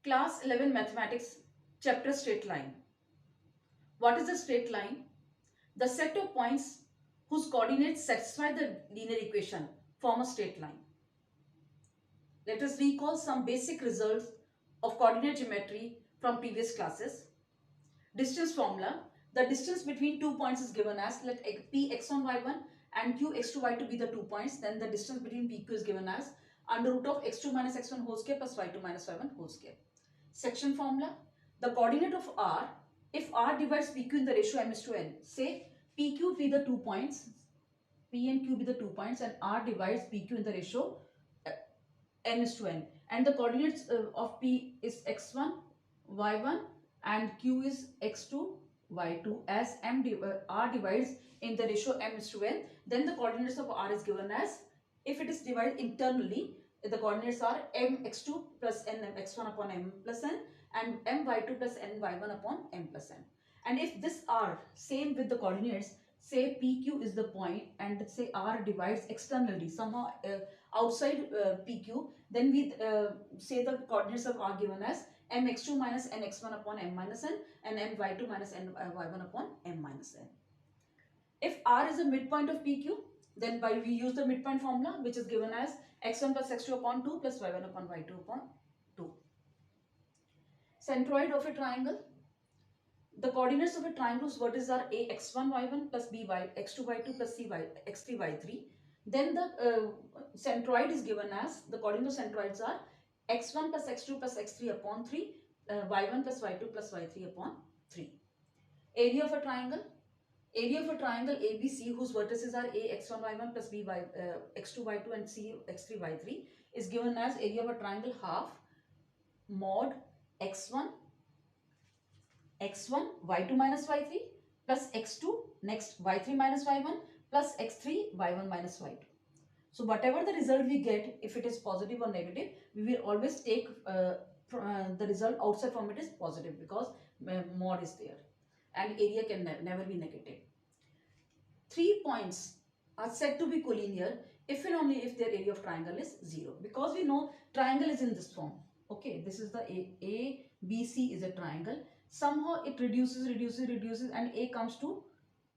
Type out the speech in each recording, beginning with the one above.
Class 11 Mathematics, Chapter Straight Line. What is a straight line? The set of points whose coordinates satisfy the linear equation form a straight line. Let us recall some basic results of coordinate geometry from previous classes. Distance formula. The distance between 2 points is given as, let P x1 y1 and Q x2 y2 be the 2 points. Then the distance between PQ is given as under root of x2 minus x1 whole square plus y2 minus y1 whole square. Section formula. The coordinate of R, if R divides PQ in the ratio m is to n, say PQ be the 2 points, P and Q be the 2 points, and R divides PQ in the ratio n is to n, and the coordinates of P is x1, y1 and Q is x2, y2, as R divides in the ratio m is to n, then the coordinates of R is given as, if it is divided internally, the coordinates are m x2 plus n x1 upon m plus n and m y2 plus n y1 upon m plus n. And if this R same with the coordinates, say PQ is the point and say R divides externally somehow outside PQ, then we say the coordinates of R given as m x2 minus n x1 upon m minus n and m y2 minus n y1 upon m minus n. If R is a midpoint of PQ, then we use the midpoint formula, which is given as x1 plus x2 upon 2 plus y1 upon y2 upon 2. Centroid of a triangle. The coordinates of a triangle whose vertices are a x1 y1 plus b y x2 y2 plus c y x3 y3. Then the centroid is given as, the coordinates of centroids are x1 plus x2 plus x3 upon 3, y1 plus y2 plus y3 upon 3. Area of a triangle. Area of a triangle ABC whose vertices are a x1 y1 plus b y x2 y2 and c x3 y3 is given as area of a triangle half mod x1 y2 minus y3 plus x2 next y3 minus y1 plus x3 y1 minus y2. So whatever the result we get, if it is positive or negative, we will always take the result outside from it is positive, because mod is there and area can never be negative. 3 points are said to be collinear if and only if their area of triangle is 0, because we know triangle is in this form. Okay, this is the ABC is a triangle. Somehow it reduces and A comes to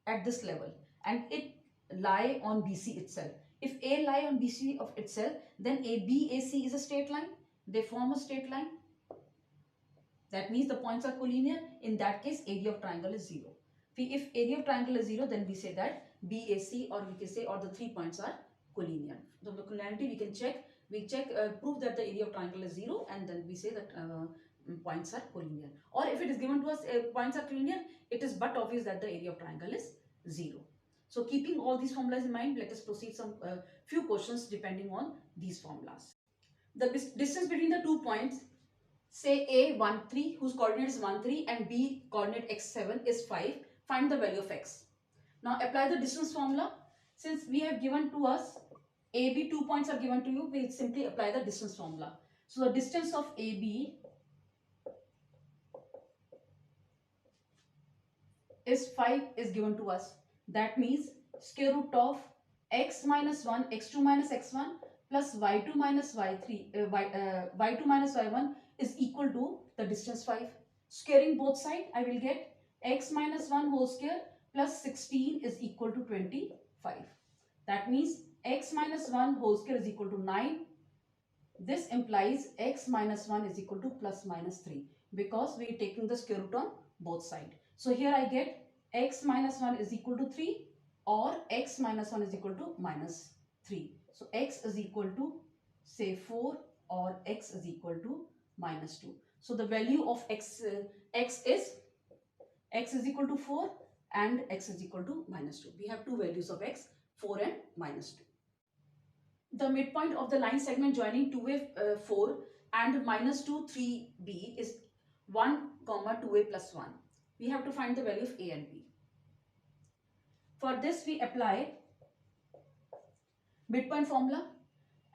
at this level and it lie on BC itself. If A lie on BC of itself, then BAC is a straight line. They form a straight line. That means the points are collinear. In that case, area of triangle is 0. If area of triangle is 0, then we say that BAC, or we can say, or the 3 points are collinear. So the collinearity we can check. We prove that the area of triangle is 0, and then we say that points are collinear. Or if it is given to us points are collinear, it is but obvious that the area of triangle is 0. So keeping all these formulas in mind, let us proceed some few questions depending on these formulas. The distance between the 2 points, say A 1 3 whose coordinate is 1 3 and B coordinate x7 is 5. Find the value of x. Now apply the distance formula. Since we have given to us AB 2 points are given to you, we simply apply the distance formula. So the distance of AB is 5 is given to us. That means square root of x minus 1 x2 minus x1 plus y2 minus y3 y2 minus y1 is equal to the distance 5. Squaring both sides, I will get x minus 1 whole square plus 16 is equal to 25. That means x minus 1 whole square is equal to 9. This implies x minus 1 is equal to plus minus 3, because we are taking the square root on both sides. So here I get x minus 1 is equal to 3 or x minus 1 is equal to minus 3. So x is equal to say 4 or x is equal to minus 2. So the value of x is equal to 4 and x is equal to minus 2. We have two values of x, 4 and minus 2. The midpoint of the line segment joining 2a 4 and minus 2 3b is 1 comma 2a plus 1. We have to find the value of a and b. For this we apply midpoint formula.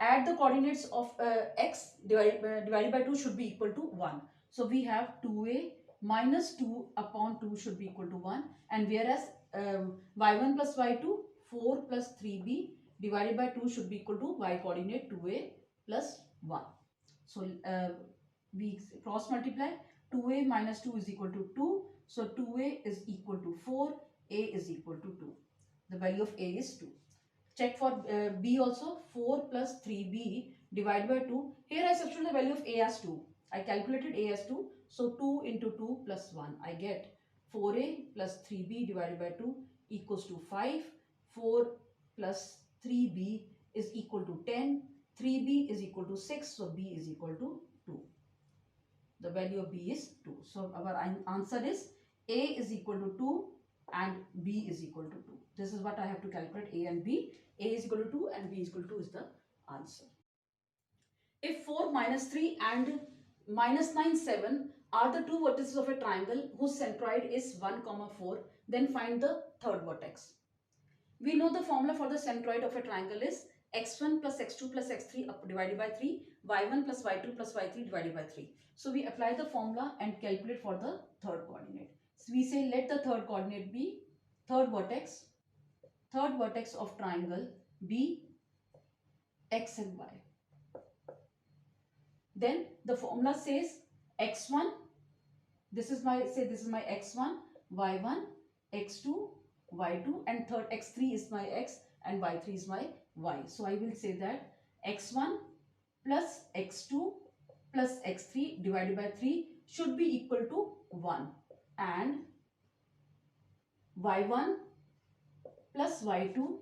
Add the coordinates of x divided by 2 should be equal to 1. So we have 2a minus 2 upon 2 should be equal to 1, and whereas y1 plus y2 4 plus 3b divided by 2 should be equal to y coordinate 2a plus 1. So we cross multiply. 2a minus 2 is equal to 2. So 2a is equal to 4. A is equal to 2. The value of a is 2. Check for b also. 4 plus 3b divided by 2. Here I substitute the value of a as 2. I calculated a as 2. So 2 into 2 plus 1. I get 4a plus 3b divided by 2 equals to 5. 4 plus 3b is equal to 10. 3b is equal to 6. So b is equal to 2. The value of b is 2. So our answer is a is equal to 2 and b is equal to 2. This is what I have to calculate, a and b. A is equal to 2 and b is equal to 2 is the answer. If 4 minus 3 and minus 9 7 are the two vertices of a triangle whose centroid is 1 comma 4, then find the third vertex. We know the formula for the centroid of a triangle is x1 plus x2 plus x3 divided by 3, y1 plus y2 plus y3 divided by 3. So we apply the formula and calculate for the third coordinate. So we say let the third coordinate be third vertex of triangle be x and y. Then the formula says x1, this is my x1, y1, x2, y2, and third x3 is my x and y3 is my y. So I will say that x1 plus x2 plus x3 divided by 3 should be equal to 1, and y1 plus y2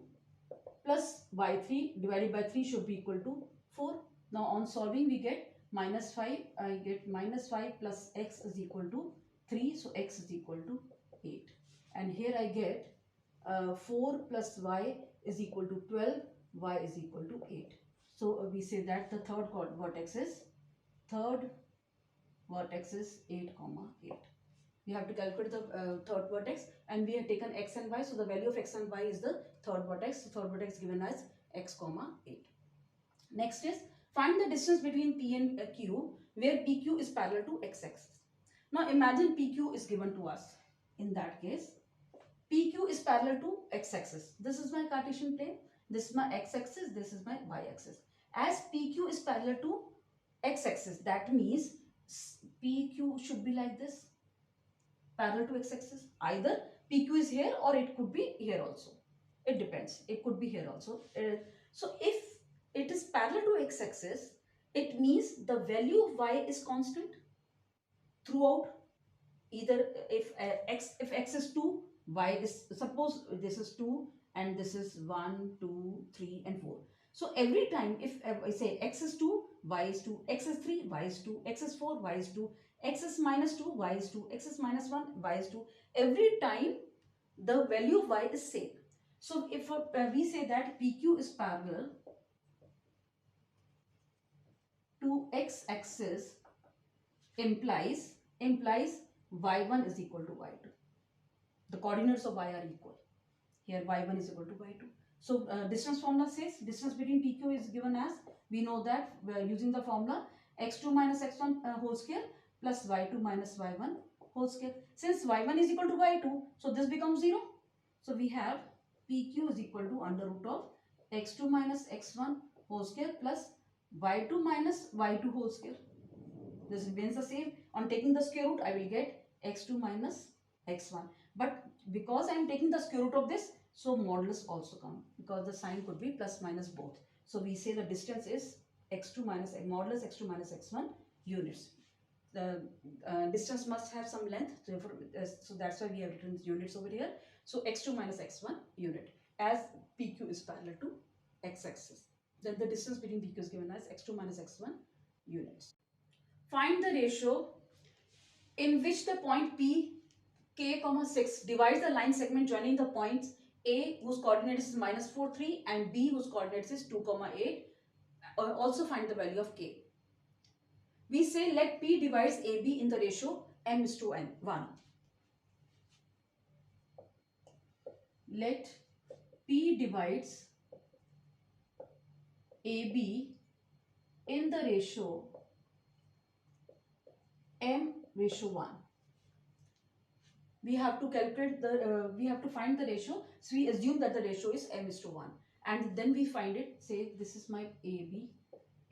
plus y3 divided by 3 should be equal to 4. Now on solving we get minus 5. I get minus 5 plus x is equal to 3. So x is equal to 8. And here I get 4 plus y is equal to 12. Y is equal to 8. So we say that the third vertex is 8 comma 8. We have to calculate the third vertex, and we have taken x and y. So the value of x and y is the third vertex. So third vertex given as x comma 8. Next is find the distance between P and Q where PQ is parallel to x-axis. Now imagine PQ is given to us. In that case, PQ is parallel to x-axis. This is my Cartesian plane. This is my x-axis. This is my y-axis. As PQ is parallel to x-axis, that means PQ should be like this, parallel to x-axis. Either PQ is here or it could be here also. It depends. It could be here also. So if it is parallel to x-axis, it means the value of y is constant throughout. Either if x is 2, y is, suppose this is 2 and this is 1, 2, 3 and 4. So every time if I say x is 2, y is 2, x is 3, y is 2, x is 4, y is 2, x is minus 2, y is 2, x is minus 1, y is 2. Every time the value of y is same. So if we say that PQ is parallel to x-axis, implies y1 is equal to y2. The coordinates of y are equal. Here y1 is equal to y2. So distance formula says distance between PQ is given as, we know that using the formula x2 minus x1 whole square plus y2 minus y1 whole square. Since y1 is equal to y2, so this becomes 0. So we have PQ is equal to under root of x2 minus x1 whole square plus y2 minus y2 whole square. This remains the same. On taking the square root, I will get x2 minus x1. But because I am taking the square root of this, so modulus also come, because the sign could be plus minus both. So we say the distance is x2 minus modulus x2 minus x1 units. The distance must have some length, therefore, so that's why we have written units over here. So x2 minus x1 unit, as PQ is parallel to x-axis. Then the distance between PQ is given as x2 minus x1 units. Find the ratio in which the point P, K, 6 divides the line segment joining the points A whose coordinates is minus 4, 3 and B whose coordinates is 2, 8. Also find the value of K. We say let P divides AB in the ratio m is to n, 1. Let P divides AB in the ratio m ratio 1. We have to calculate the, we have to find the ratio. So we assume that the ratio is m is to 1. And then we find it, say this is my AB.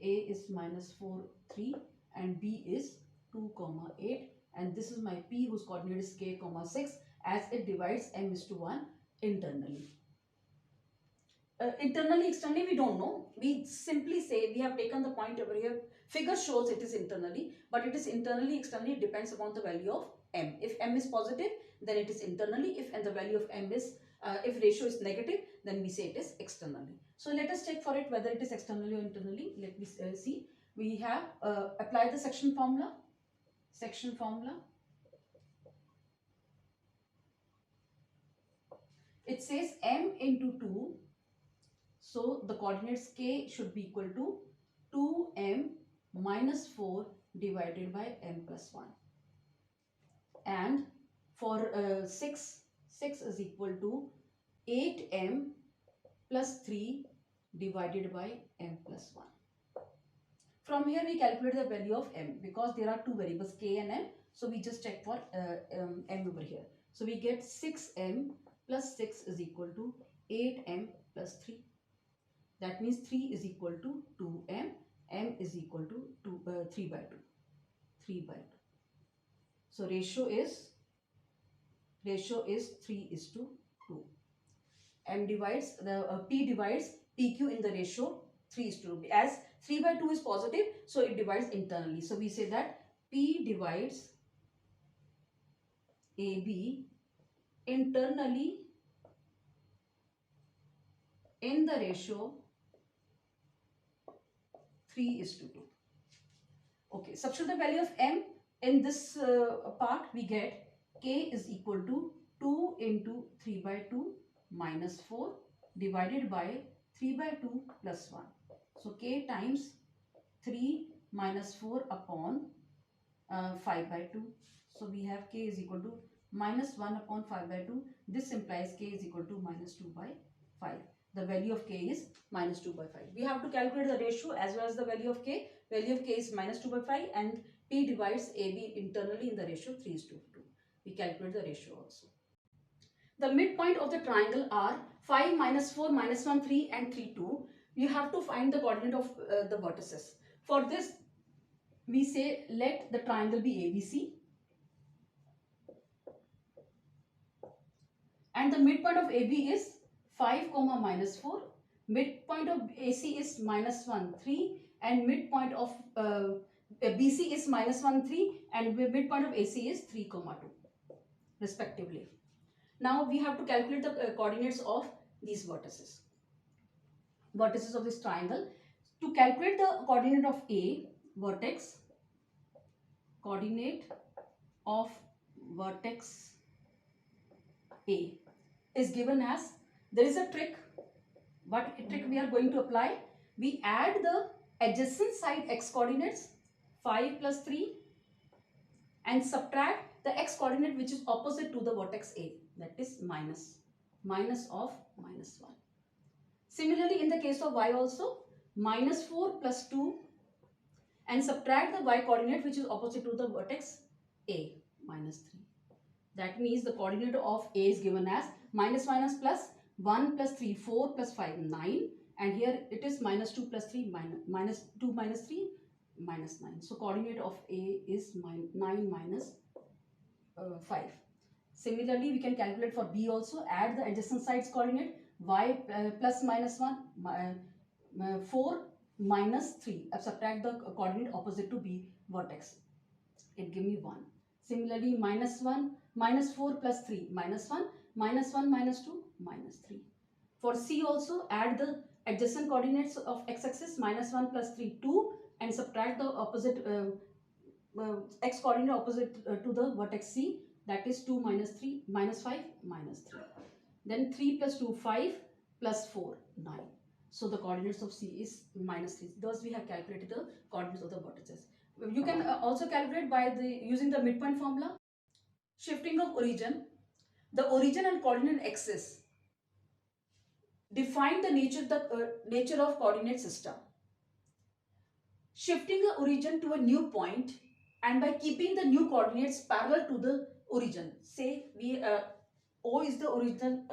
A is minus 4, 3 and B is 2, 8, and this is my P whose coordinate is k, 6, as it divides m is to 1 internally. Internally, externally, we don't know. We simply say we have taken the point over here. Figure shows it is internally, but it is internally, externally, it depends upon the value of m. If m is positive, then it is internally. If and the value of m is, if ratio is negative, then we say it is externally. So let us check for it whether it is externally or internally. Let me see. We have applied the section formula. Section formula. It says m into 2. So the coordinates k should be equal to 2m minus 4 divided by m plus 1. And for 6 is equal to 8m plus 3 divided by m plus 1. From here we calculate the value of m because there are two variables k and m. So we just check for m over here. So we get 6m plus 6 is equal to 8m plus 3. That means 3 is equal to 2m, m is equal to 3 by 2. 3 by 2. So ratio is 3 is to 2. M divides, P divides PQ in the ratio 3 is to 2. As 3 by 2 is positive, so it divides internally. So we say that P divides AB internally in the ratio 3 is to 2. Okay, substitute the value of m in this part. We get k is equal to 2 into 3 by 2 minus 4 divided by 3 by 2 plus 1. So k times 3 minus 4 upon 5 by 2. So we have k is equal to minus 1 upon 5 by 2. This implies k is equal to minus 2 by 5. The value of k is minus 2 by 5. We have to calculate the ratio as well as the value of k. Value of k is minus 2 by 5 and P divides AB internally in the ratio 3 is to 2. We calculate the ratio also. The midpoint of the triangle are 5, minus 4, minus 1, 3 and 3, 2. You have to find the coordinate of the vertices. For this, we say let the triangle be ABC. And the midpoint of AB is 5, minus 4. Midpoint of AC is minus 1, 3. And midpoint of BC is minus 1, 3. And midpoint of AC is 3, 2 respectively. Now we have to calculate the coordinates of these vertices. Vertices of this triangle. To calculate the coordinate of A, vertex, coordinate of vertex A is given as, there is a trick. What trick we are going to apply? We add the adjacent side x coordinates 5 plus 3 and subtract the x coordinate which is opposite to the vertex A, that is minus of minus 1. Similarly, in the case of y also, minus 4 plus 2 and subtract the y coordinate which is opposite to the vertex A, minus 3. That means the coordinate of A is given as minus plus 1 plus 3, 4 plus 5, 9. And here it is minus 2 plus 3, minus 2 minus 3, minus 9. So coordinate of A is 9 minus 5. Similarly, we can calculate for B also. Add the adjacent sides coordinate y plus minus 1, 4 minus 3. Subtract the coordinate opposite to B vertex. It give me 1. Similarly, minus 1, minus 4 plus 3, minus 1, minus 1, minus 2, minus 3. For C also, add the adjacent coordinates of x-axis, minus 1 plus 3, 2, and subtract the opposite x coordinate opposite to the vertex C, that is 2 minus 3, minus 5, minus 3. Then 3 plus 2, 5, plus 4, 9. So the coordinates of C is minus 3. Thus we have calculated the coordinates of the vertices. You can also calculate by using the midpoint formula. Shifting of origin. The origin and coordinate axis define the nature of coordinate system. Shifting the origin to a new point and by keeping the new coordinates parallel to the origin. Say we O is the origin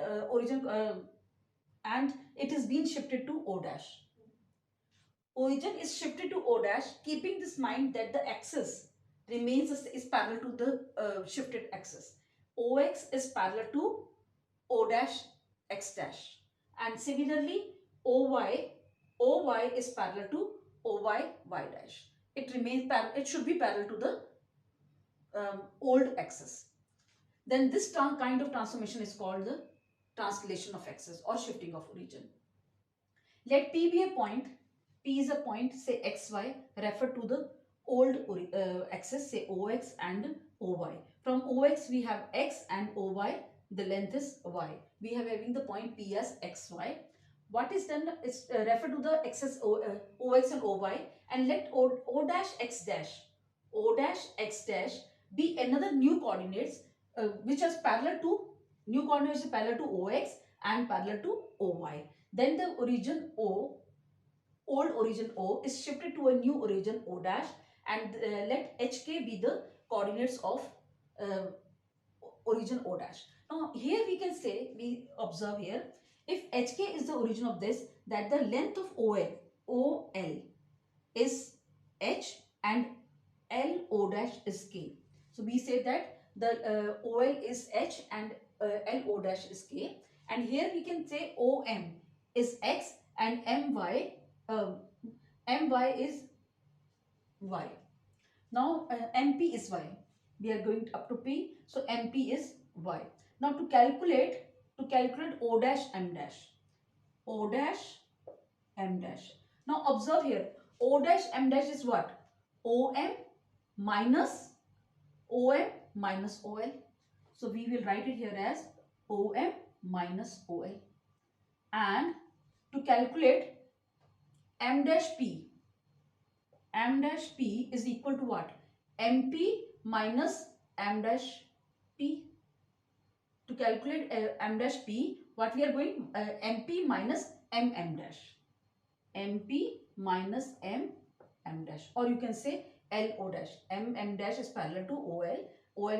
and it is being shifted to O dash. origin is shifted to O dash, keeping this mind that the axis remains is parallel to the shifted axis. OX is parallel to O dash X dash, and similarly OY is parallel to OY Y dash. It remains parallel. It should be parallel to the old axis. Then this kind of transformation is called the translation of axis or shifting of origin. Let P be a point. P is a point, say xy, refer to the old axis, say OX and OY. From OX we have X and OY, the length is Y. We have having the point P as XY. What is done is refer to the axis OX and OY, and let O dash X dash be another new coordinates which is parallel to, new coordinates is parallel to OX and parallel to OY. Then the origin O, old origin O, is shifted to a new origin O dash, and let HK be the coordinates of uh, origin O dash. Now here we can say, we observe here, if HK is the origin of this, that the length of OL is H and LO dash is K. So we say that the OL is H and LO dash is K. And here we can say OM is X and MY is Y. Now MP is Y. We are going up to P. So MP is Y. Now to calculate O dash M dash. O dash M dash. Now observe here. O dash M dash is what? OM minus OM minus OL. So we will write it here as OM minus OL. And to calculate M dash P is equal to what? MP minus M dash P. To calculate M dash P, what we are going? MP minus MM dash. MP minus MM dash. Or you can say LO dash. MM dash is parallel to OL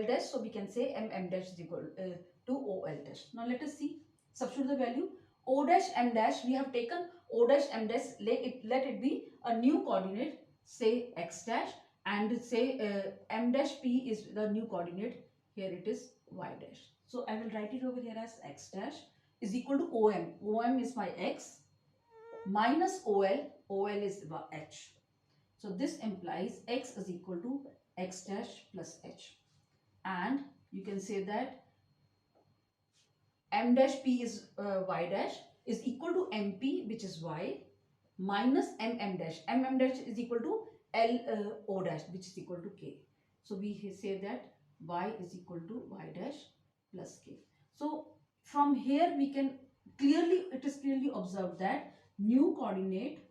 dash. So we can say MM dash is equal to OL dash. Now let us see. Substitute the value. O dash M dash, we have taken O dash M dash, let it be a new coordinate, say X dash, and say M dash P is the new coordinate, here it is Y dash. So I will write it over here as X dash is equal to OM. OM is my X minus OL is H. So this implies X is equal to X dash plus H. And you can say that M dash P is Y dash is equal to MP, which is Y, minus MM dash. MM dash is equal to LO dash, which is equal to K. So we say that Y is equal to Y dash plus K. So from here we can clearly, it is clearly observed that new coordinate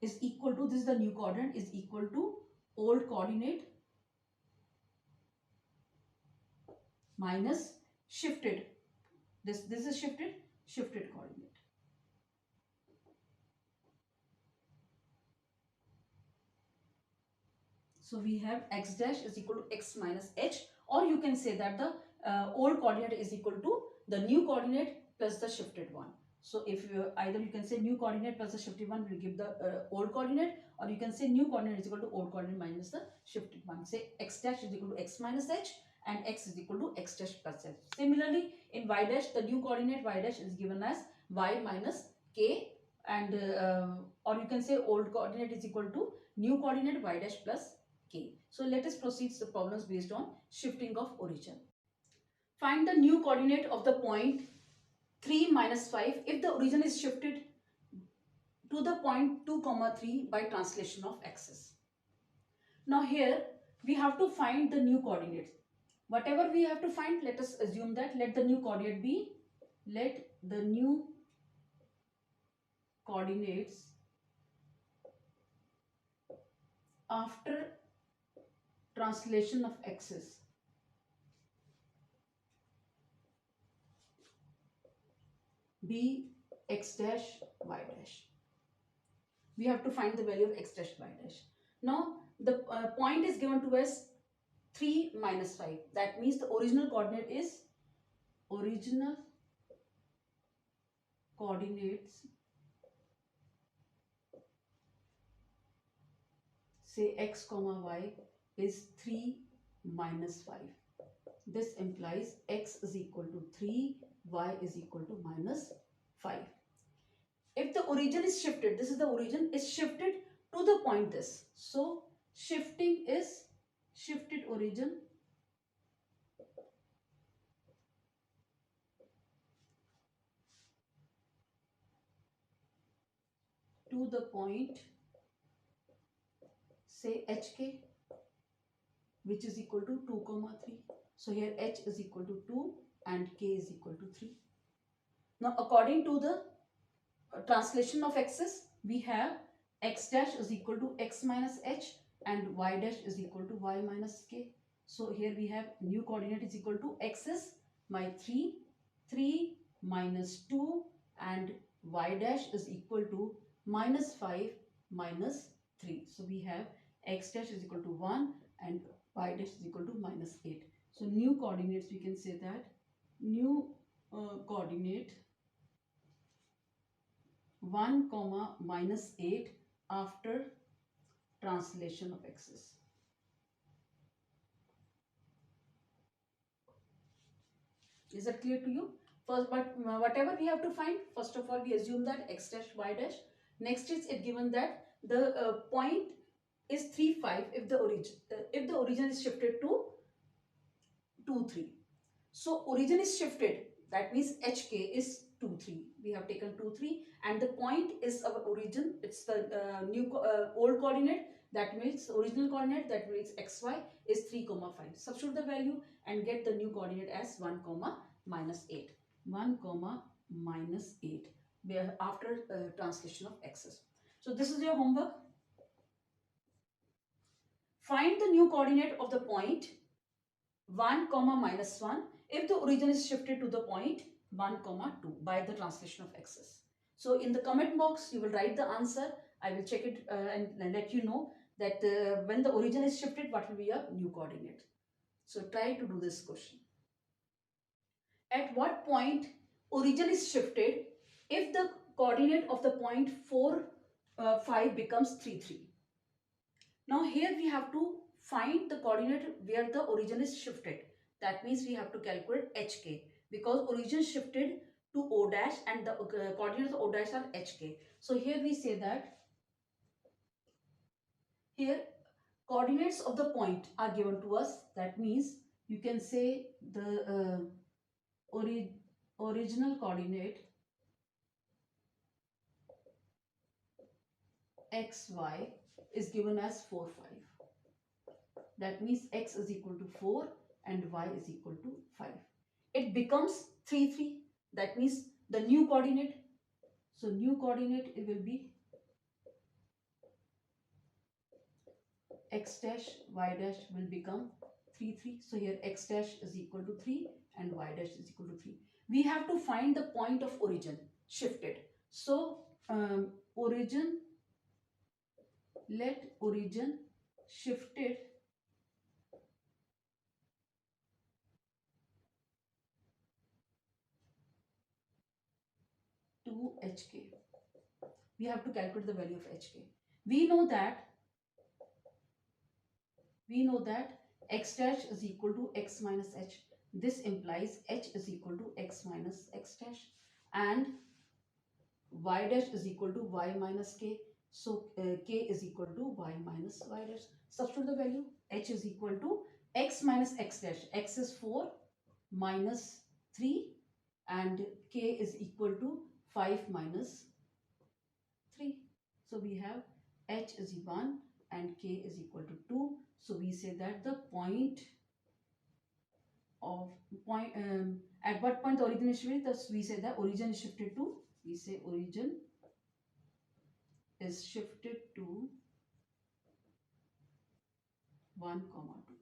is equal to, this is the new coordinate, is equal to old coordinate minus shifted. This is shifted coordinate. So we have X dash is equal to X minus H, or you can say that the old coordinate is equal to the new coordinate plus the shifted one. So if you either you can say new coordinate plus the shifted one will give the old coordinate, or you can say new coordinate is equal to old coordinate minus the shifted one. Say X dash is equal to X minus H and X is equal to X dash plus H. Similarly, in Y dash, the new coordinate Y dash is given as Y minus K, and or you can say old coordinate is equal to new coordinate Y dash plus K. So let us proceed to the problems based on shifting of origin. Find the new coordinate of the point 3 minus 5 if the origin is shifted to the point 2 comma 3 by translation of axis. Now here we have to find the new coordinates. Whatever we have to find, let us assume that let the new coordinate be, let the new coordinates after translation of axis be X dash Y dash. We have to find the value of X dash Y dash. Now the point is given to us 3 minus 5. That means the original coordinate is, original coordinates, say x comma y, is 3 minus 5. This implies x is equal to 3, y is equal to minus 5. If the origin is shifted, this is the origin, is shifted to the point this. So shifting is shifted origin to the point, say hk, which is equal to 2 comma 3. So here h is equal to 2 and k is equal to 3. Now according to the translation of x's, we have x dash is equal to x minus h and y dash is equal to y minus k. So here we have new coordinate is equal to x is my 3 minus 2 and y dash is equal to minus 5 minus 3. So we have x dash is equal to 1 and y dash is equal to minus 8. So new coordinates, we can say that new coordinate 1 comma minus 8 after translation of x's. Is that clear to you? First, but whatever we have to find, first of all, we assume that x dash, y dash. Next is it given that the point is 3, 5 if the origin is shifted to 2, 3. So origin is shifted. That means hk is 2, 3. We have taken 2, 3, and the point is our origin. It's the old coordinate. That means original coordinate. That means xy is 3 comma 5. Substitute the value and get the new coordinate as 1 comma minus 8. 1 comma minus 8 after translation of x's. So this is your homework. Find the new coordinate of the point 1 comma minus 1 if the origin is shifted to the point 1 comma 2 by the translation of x's. So in the comment box you will write the answer. I will check it and let you know that when the origin is shifted, what will be a new coordinate. So try to do this question. At what point origin is shifted if the coordinate of the point 4, 5 becomes 3, 3. Now here we have to find the coordinate where the origin is shifted. That means we have to calculate hk because origin shifted to o dash and the coordinates of o dash are hk. So here we say that here coordinates of the point are given to us. That means you can say the original coordinate xy is given as 4, 5. That means x is equal to 4 and y is equal to 5. It becomes 3, 3. That means the new coordinate. So new coordinate, it will be x dash, y dash will become 3, 3. So here x dash is equal to 3 and y dash is equal to 3. We have to find the point of origin shifted. So origin, let origin shifted to hk. We have to calculate the value of hk. We know that x dash is equal to x minus h. This implies h is equal to x minus x dash and y dash is equal to y minus k. So k is equal to y minus y dash. Substitute the value. H is equal to x minus x dash. X is 4 minus 3 and k is equal to 5 minus 3. So we have h is 1 and k is equal to 2. So we say that the point of at what point the origin is shifted? Thus we say that origin is shifted to, we say origin is shifted to 1 comma 2.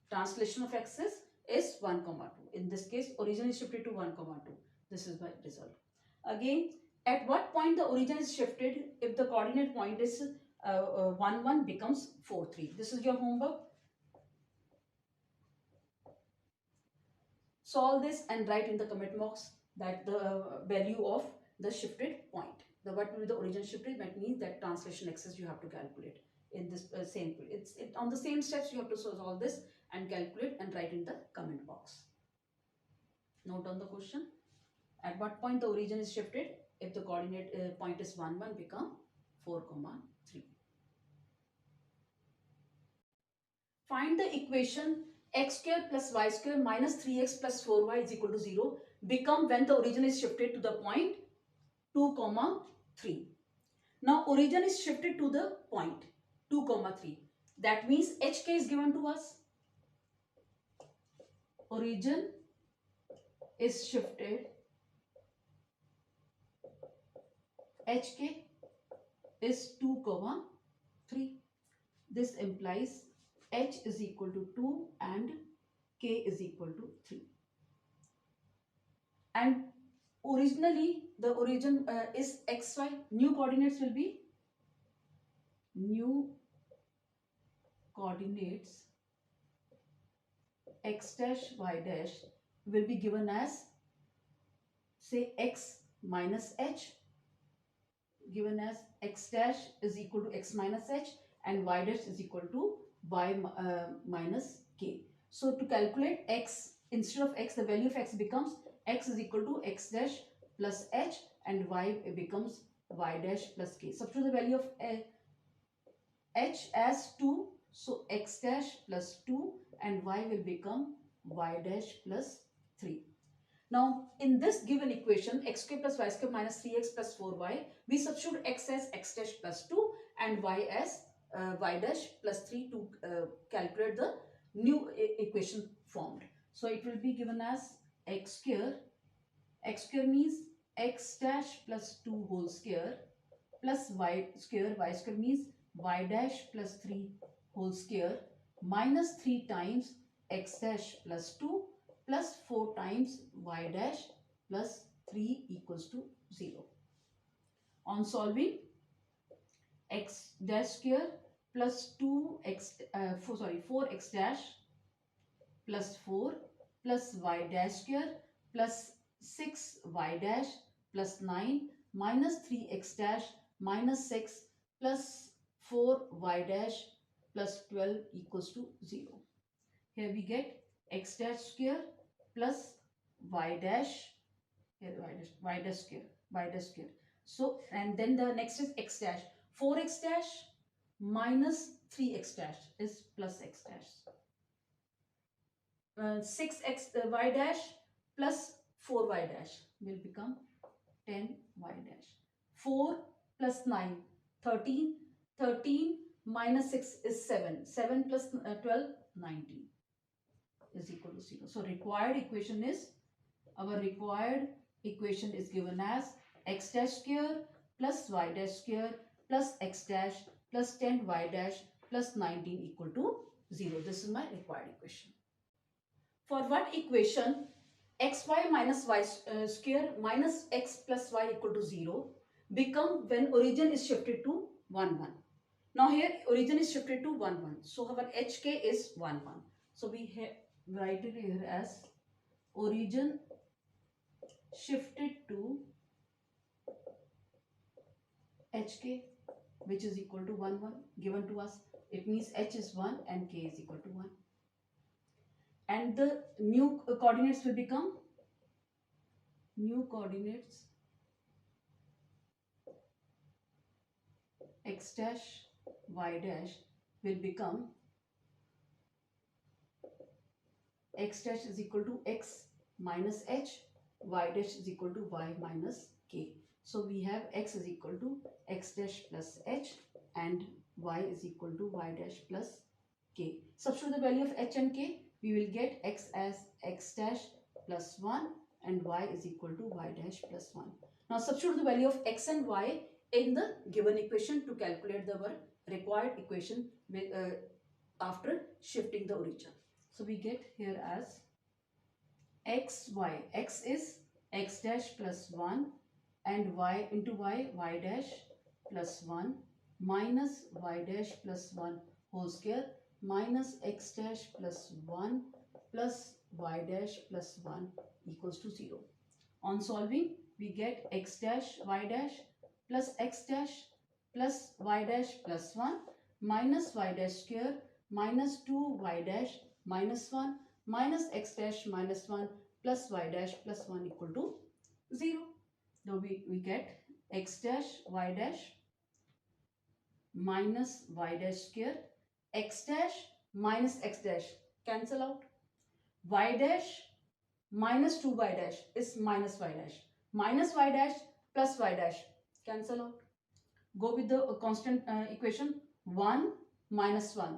Translation of axis is 1 comma 2. In this case, origin is shifted to 1 comma 2. This is my result. Again, at what point the origin is shifted if the coordinate point is 1, 1 becomes 4, 3. This is your homework. Solve this and write in the comment box that the value of the shifted point. The what will be the origin shifted? That means that translation axis you have to calculate in this same. On the same steps you have to solve this and calculate and write in the comment box. Note on the question. At what point the origin is shifted? If the coordinate point is 1, 1 become 4, 3. Find the equation x square plus y square minus 3x plus 4y is equal to 0 become when the origin is shifted to the point 2, 3. Now origin is shifted to the point 2, 3. That means hk is given to us. Origin is shifted, hk is 2, 3. This implies h is equal to 2 and k is equal to 3. And originally the origin is xy. New coordinates will be x dash y dash will be given as, say, x minus h, given as x dash is equal to x minus h and y dash is equal to y minus k. So to calculate x, instead of x, the value of x becomes x is equal to x dash plus h and y becomes y dash plus k. Substitute the value of h as 2, so x dash plus 2 and y will become y dash plus 3. Now in this given equation x square plus y square minus 3x plus 4y, we substitute x as x dash plus 2 and y as y dash plus 3 to calculate the new equation formed. So it will be given as x square means x dash plus 2 whole square plus y square means y dash plus 3 whole square minus 3 times x dash plus 2 plus 4 times y dash plus 3 equals to 0. On solving, x dash square plus 4x dash plus 4 plus y dash square plus 6y dash plus 9 minus 3x dash minus 6 plus 4y dash plus 12 equals to 0. Here we get x dash square plus y dash, here y dash square. So, and then the next is x dash. 4x dash minus 3x dash is plus x dash. 6x y dash plus 4y dash will become 10y dash. 4 plus 9, 13. 13 minus 6 is 7. 7 plus 12, 19 is equal to 0. So required equation is, our required equation is given as x dash square plus y dash square plus x dash plus 10y dash plus 19 equal to 0. This is my required equation. For what equation xy minus y square minus x plus y equal to 0 become when origin is shifted to 1, 1. Now here origin is shifted to 1, 1. So our hk is 1, 1. So we write it here as origin shifted to hk, which is equal to 1, 1 given to us. It means h is 1 and k is equal to 1. And the new coordinates will become, new coordinates x dash y dash will become x dash is equal to x minus h, y dash is equal to y minus k. So we have x is equal to x dash plus h and y is equal to y dash plus k. Substitute the value of h and k, we will get x as x dash plus 1 and y is equal to y dash plus 1. Now substitute the value of x and y in the given equation to calculate the required equation with, after shifting the origin. So we get here as xy, x is x dash plus 1 and y into y dash plus 1 minus y dash plus 1 whole square minus x dash plus 1 plus y dash plus 1 equals to 0. On solving, we get x dash y dash plus x dash plus y dash plus 1 minus y dash square minus 2y dash minus 1 minus x dash minus 1 plus y dash plus 1 equal to 0. Now we get x dash y dash minus y dash square, x dash minus x dash cancel out, y dash minus 2y dash is minus y dash plus y dash cancel out. Go with the constant equation, 1 minus 1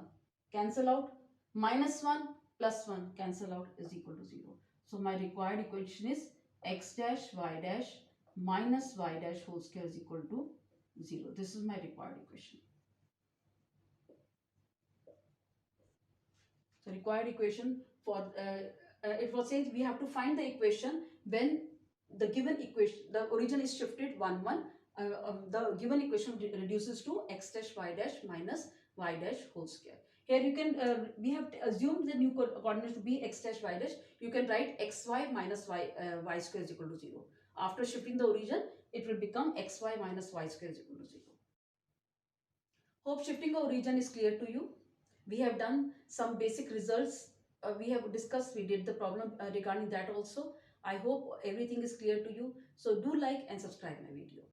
cancel out, minus 1 plus 1 cancel out is equal to 0. So my required equation is x dash y dash minus y dash whole square is equal to 0. This is my required equation. So required equation for it was saying we have to find the equation when the given equation, the origin is shifted 1 1. The given equation reduces to x dash y dash minus y dash whole square. Here you can we have assumed the new coordinate to be x dash y dash. You can write xy minus y square is equal to 0. After shifting the origin, it will become xy minus y square is equal to 0. Hope shifting of origin is clear to you. We have done some basic results. We have discussed, we did the problem regarding that also. I hope everything is clear to you. So do like and subscribe my video.